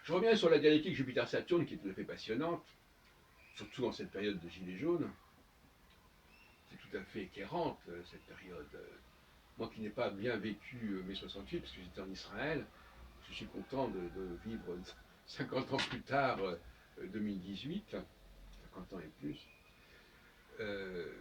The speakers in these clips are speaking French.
Je reviens sur la dialectique Jupiter-Saturne qui est tout à fait passionnante, surtout dans cette période de Gilets jaunes. C'est tout à fait éclairante, cette période. Moi qui n'ai pas bien vécu mai 68, parce que j'étais en Israël, je suis content de vivre 50 ans plus tard, 2018, 50 ans et plus, euh,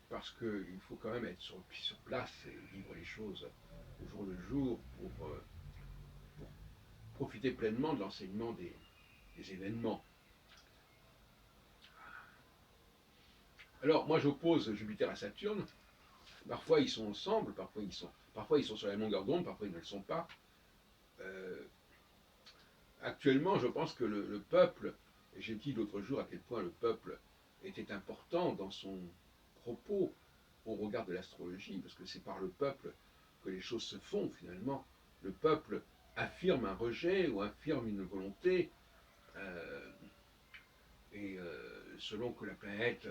parce qu'il faut quand même être sur place et vivre les choses au jour le jour pour profiter pleinement de l'enseignement des événements. Alors moi j'oppose Jupiter à Saturne. Parfois ils sont ensemble, parfois ils sont sur la même longueur d'onde, parfois ils ne le sont pas. Euh, Actuellement, je pense que le peuple, et j'ai dit l'autre jour à quel point le peuple était important dans son propos au regard de l'astrologie, parce que c'est par le peuple que les choses se font finalement. Le peuple affirme un rejet ou affirme une volonté, euh, et selon que la planète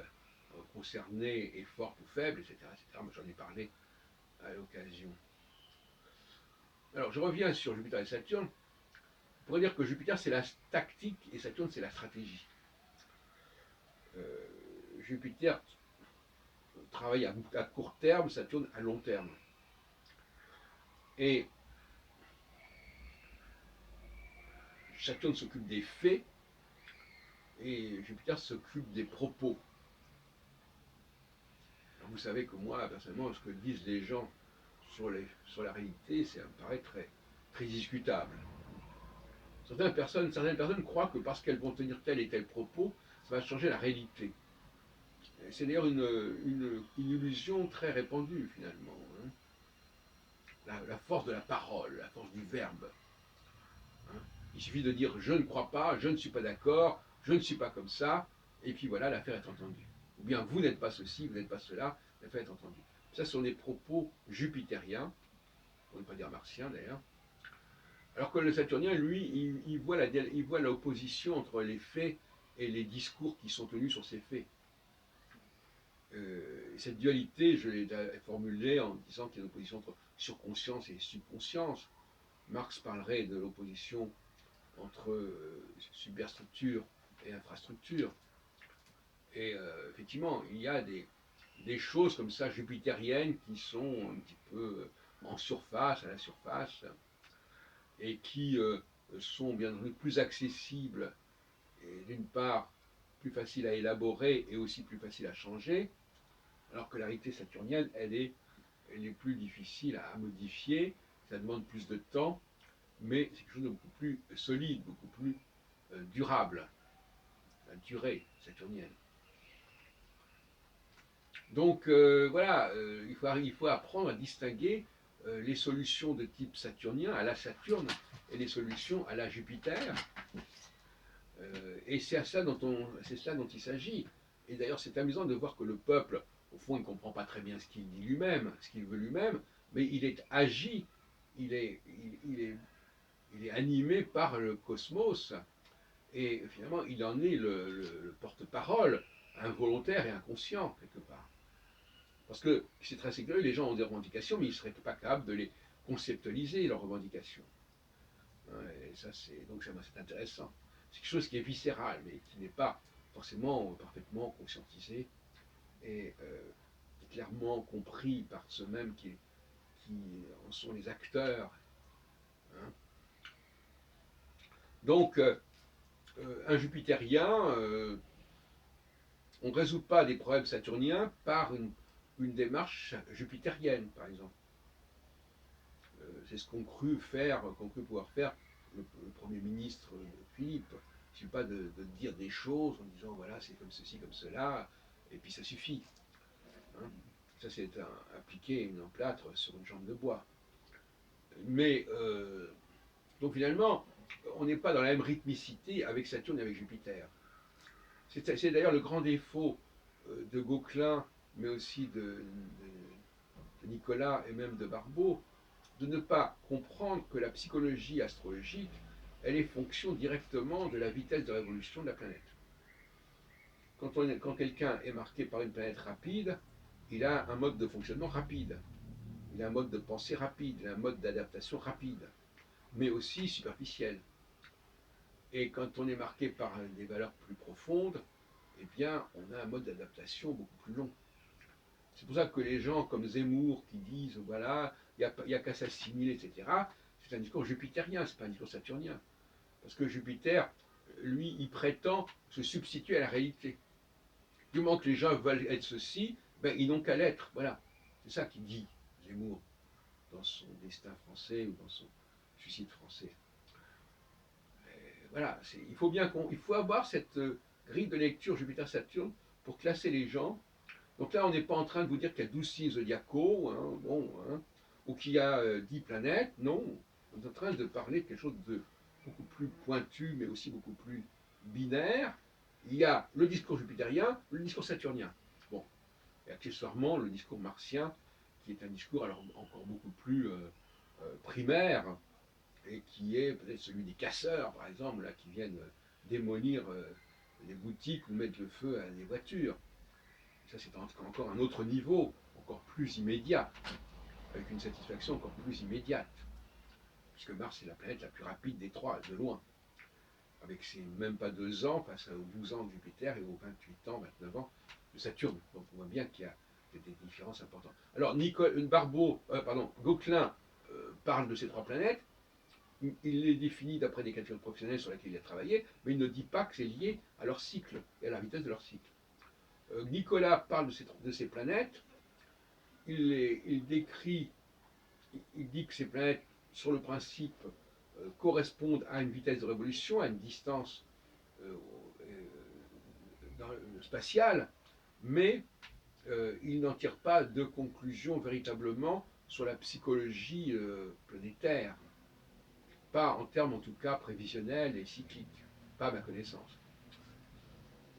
concernée est forte ou faible, etc. etc. Moi, j'en ai parlé à l'occasion. Alors, je reviens sur Jupiter et Saturne. On pourrait dire que Jupiter, c'est la tactique et Saturne, c'est la stratégie. Jupiter travaille à court terme, Saturne à long terme. Et Saturne s'occupe des faits et Jupiter s'occupe des propos. Alors vous savez que moi, personnellement, ce que disent les gens sur la réalité, ça me paraît très discutable. Certaines personnes croient que parce qu'elles vont tenir tel et tel propos, ça va changer la réalité. C'est d'ailleurs une illusion très répandue finalement. Hein. La force de la parole, la force du verbe. Hein. Il suffit de dire je ne crois pas, je ne suis pas d'accord, je ne suis pas comme ça, et puis voilà, l'affaire est entendue. Ou bien vous n'êtes pas ceci, vous n'êtes pas cela, l'affaire est entendue. Ça, ce sont des propos jupitériens, on ne peut pas dire martiens d'ailleurs. Alors que le saturnien, lui, il voit l'opposition entre les faits et les discours qui sont tenus sur ces faits. Cette dualité, je l'ai formulée en disant qu'il y a une opposition entre surconscience et subconscience. Marx parlerait de l'opposition entre superstructure et infrastructure. Et effectivement, il y a des choses comme ça jupitériennes qui sont un petit peu en surface, à la surface, et qui sont bien entendu plus accessibles, et d'une part plus faciles à élaborer et aussi plus faciles à changer, alors que la réalité saturnienne, elle est plus difficile à modifier, ça demande plus de temps, mais c'est quelque chose de beaucoup plus solide, beaucoup plus durable, la durée saturnienne. Donc voilà, il faut apprendre à distinguer les solutions de type saturnien à la Saturne et les solutions à la Jupiter. Et c'est cela dont il s'agit. Et d'ailleurs, c'est amusant de voir que le peuple, au fond, il ne comprend pas très bien ce qu'il dit lui-même, ce qu'il veut lui-même, mais il est agi, il est, il est, il est animé par le cosmos, et finalement, il en est le porte-parole, involontaire et inconscient, quelque part. Parce que c'est très séculier, les gens ont des revendications, mais ils ne seraient pas capables de les conceptualiser, leurs revendications. Et ça, c'est intéressant. C'est quelque chose qui est viscéral, mais qui n'est pas forcément parfaitement conscientisé et clairement compris par ceux-mêmes qui en sont les acteurs. Hein. Donc, un jupitérien, on ne résout pas des problèmes saturniens par une démarche jupitérienne, par exemple. C'est ce qu'ont cru pouvoir faire le Premier ministre Philippe. Il ne suffit pas de dire des choses en disant voilà, c'est comme ceci, comme cela, et puis ça suffit. Hein. Ça, c'est appliquer une emplâtre sur une jambe de bois. Mais, donc finalement, on n'est pas dans la même rythmicité avec Saturne et avec Jupiter. C'est d'ailleurs le grand défaut de Gauquelin, mais aussi de Nicolas et même de Barbeau, de ne pas comprendre que la psychologie astrologique, elle est fonction directement de la vitesse de révolution de la planète. Quand quelqu'un est marqué par une planète rapide, il a un mode de fonctionnement rapide, il a un mode de pensée rapide, il a un mode d'adaptation rapide, mais aussi superficiel. Et quand on est marqué par des valeurs plus profondes, eh bien, on a un mode d'adaptation beaucoup plus long. C'est pour ça que les gens comme Zemmour qui disent, voilà, il n'y a qu'à s'assimiler, etc., c'est un discours jupitérien, c'est pas un discours saturnien. Parce que Jupiter, lui, il prétend se substituer à la réalité. Du moment que les gens veulent être ceci, ben, ils n'ont qu'à l'être. Voilà. C'est ça qu'il dit, Zemmour, dans son destin français ou dans son suicide français. Voilà, il faut avoir cette grille de lecture Jupiter-Saturne pour classer les gens. Donc là, on n'est pas en train de vous dire qu'il y a 12 signes zodiacaux, hein, bon, hein, ou qu'il y a 10 planètes. Non, on est en train de parler de quelque chose de beaucoup plus pointu, mais aussi beaucoup plus binaire. Il y a le discours jupitérien, le discours saturnien. Bon, et accessoirement, le discours martien, qui est un discours alors encore beaucoup plus primaire, et qui est peut-être celui des casseurs, par exemple, là, qui viennent démolir les boutiques ou mettre le feu à des voitures. Ça, c'est encore un autre niveau, encore plus immédiat, avec une satisfaction encore plus immédiate. Puisque Mars est la planète la plus rapide des trois, de loin. Avec ses même pas 2 ans face aux 12 ans de Jupiter et aux 28 ans, 29 ans de Saturne. Donc on voit bien qu'il y a des différences importantes. Alors Gauquelin parle de ces trois planètes. Il les définit d'après des calculs professionnels sur lesquels il a travaillé, mais il ne dit pas que c'est lié à leur cycle et à la vitesse de leur cycle. Nicolas parle de ces planètes, il décrit, il dit que ces planètes, sur le principe, correspondent à une vitesse de révolution, à une distance spatiale, mais il n'en tire pas de conclusion véritablement sur la psychologie planétaire. Pas en termes en tout cas prévisionnels et cycliques, pas à ma connaissance.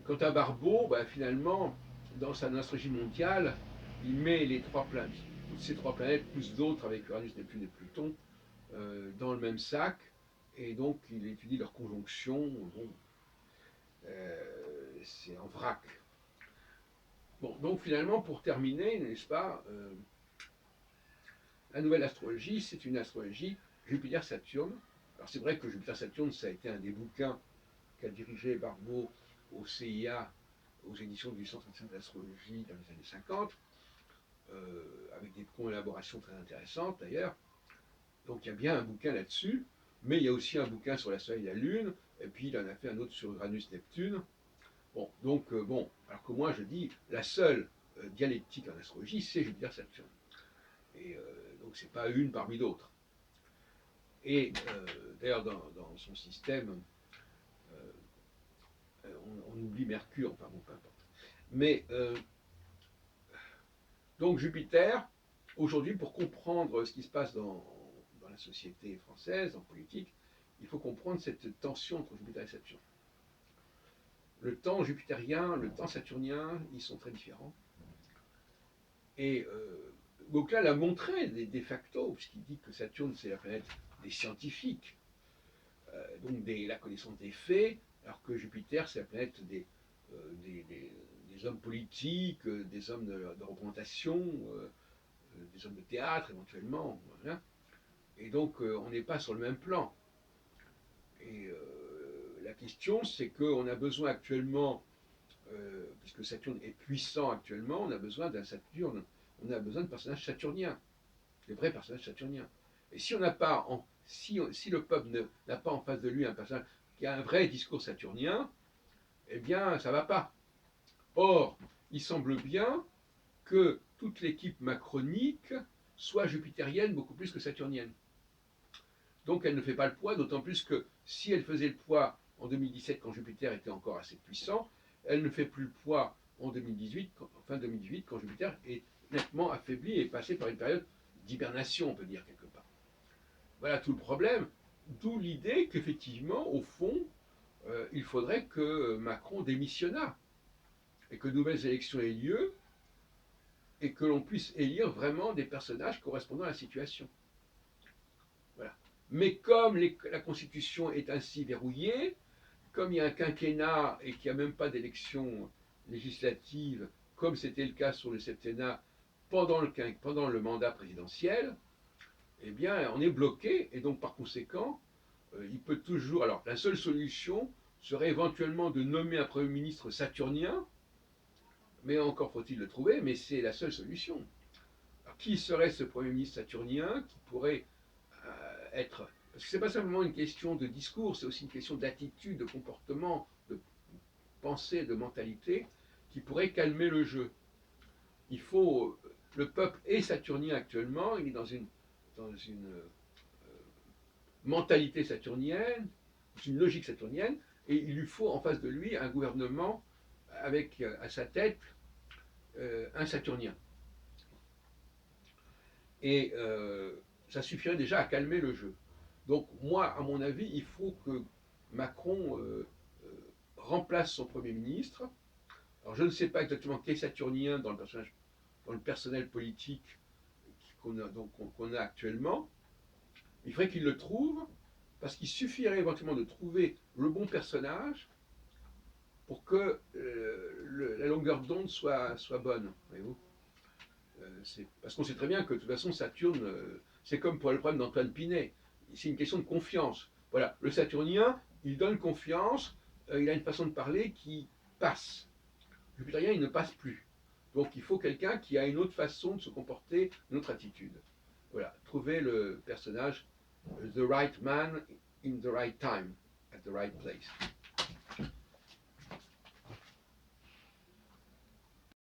Quant à Barbeau, bah, finalement, dans sa astrologie mondiale, il met les trois planètes, toutes ces trois planètes, plus d'autres avec Uranus, Neptune et Pluton, dans le même sac, et donc il étudie leur conjonction. Bon, c'est en vrac. Bon, donc finalement, pour terminer, n'est-ce pas, la nouvelle astrologie, c'est une astrologie Jupiter-Saturne. Alors c'est vrai que Jupiter-Saturne, ça a été un des bouquins qu'a dirigé Barbeau au CIA, aux éditions du Centre national d'astrologie dans les années 50, avec des collaborations très intéressantes d'ailleurs. Donc il y a bien un bouquin là-dessus, mais il y a aussi un bouquin sur la Soleil et la Lune, et puis il en a fait un autre sur Uranus-Neptune. Bon, donc bon, alors que moi je dis, la seule dialectique en astrologie, c'est Jupiter-Saturne. Et donc c'est pas une parmi d'autres. Et d'ailleurs dans son système, on oublie Mercure, enfin bon, peu importe. Mais donc Jupiter, aujourd'hui, pour comprendre ce qui se passe dans la société française, en politique, il faut comprendre cette tension entre Jupiter et Saturne. Le temps jupitérien, le temps saturnien, ils sont très différents. Et Gauquelin l'a montré de facto, puisqu'il dit que Saturne, c'est la planète des scientifiques, donc la connaissance des faits, alors que Jupiter, c'est la planète des hommes politiques, des hommes de représentation, des hommes de théâtre éventuellement. Voilà. Et donc on n'est pas sur le même plan. Et la question, c'est qu'on a besoin actuellement, puisque Saturne est puissant actuellement, on a besoin d'un Saturne, on a besoin de personnages saturniens, des vrais personnages saturniens. Et si on n'a pas, si le peuple n'a pas en face de lui un personnage qui a un vrai discours saturnien, eh bien, ça ne va pas. Or, il semble bien que toute l'équipe macronique soit jupitérienne beaucoup plus que saturnienne. Donc elle ne fait pas le poids, d'autant plus que si elle faisait le poids en 2017 quand Jupiter était encore assez puissant, elle ne fait plus le poids en 2018, fin 2018 quand Jupiter est nettement affaibli et passé par une période d'hibernation, on peut dire quelque part. Voilà tout le problème, d'où l'idée qu'effectivement, au fond, il faudrait que Macron démissionnât et que de nouvelles élections aient lieu et que l'on puisse élire vraiment des personnages correspondant à la situation. Voilà. Mais comme la Constitution est ainsi verrouillée, comme il y a un quinquennat et qu'il n'y a même pas d'élection législative, comme c'était le cas sur le septennat pendant le mandat présidentiel, eh bien, on est bloqué, et donc par conséquent, il peut toujours. Alors, la seule solution serait éventuellement de nommer un Premier ministre saturnien, mais encore faut-il le trouver, mais c'est la seule solution. Alors, qui serait ce Premier ministre saturnien qui pourrait être. Parce que ce n'est pas simplement une question de discours, c'est aussi une question d'attitude, de comportement, de pensée, de mentalité, qui pourrait calmer le jeu. Il faut. Le peuple est saturnien actuellement, il est dans une mentalité saturnienne, une logique saturnienne, et il lui faut en face de lui un gouvernement avec à sa tête un saturnien. Et ça suffirait déjà à calmer le jeu. Donc moi, à mon avis, il faut que Macron remplace son Premier ministre. Alors je ne sais pas exactement quel saturnien dans le personnel politique qu'on a actuellement. Il faudrait qu'il le trouve, parce qu'il suffirait éventuellement de trouver le bon personnage pour que la longueur d'onde soit bonne. Voyez-vous, parce qu'on sait très bien que de toute façon Saturne, c'est comme pour le problème d'Antoine Pinet, c'est une question de confiance. Voilà, le Saturnien, il donne confiance, il a une façon de parler qui passe. Le Jupitérien, il ne passe plus. Donc il faut quelqu'un qui a une autre façon de se comporter, une autre attitude. Voilà, trouver le personnage, the right man in the right time, at the right place.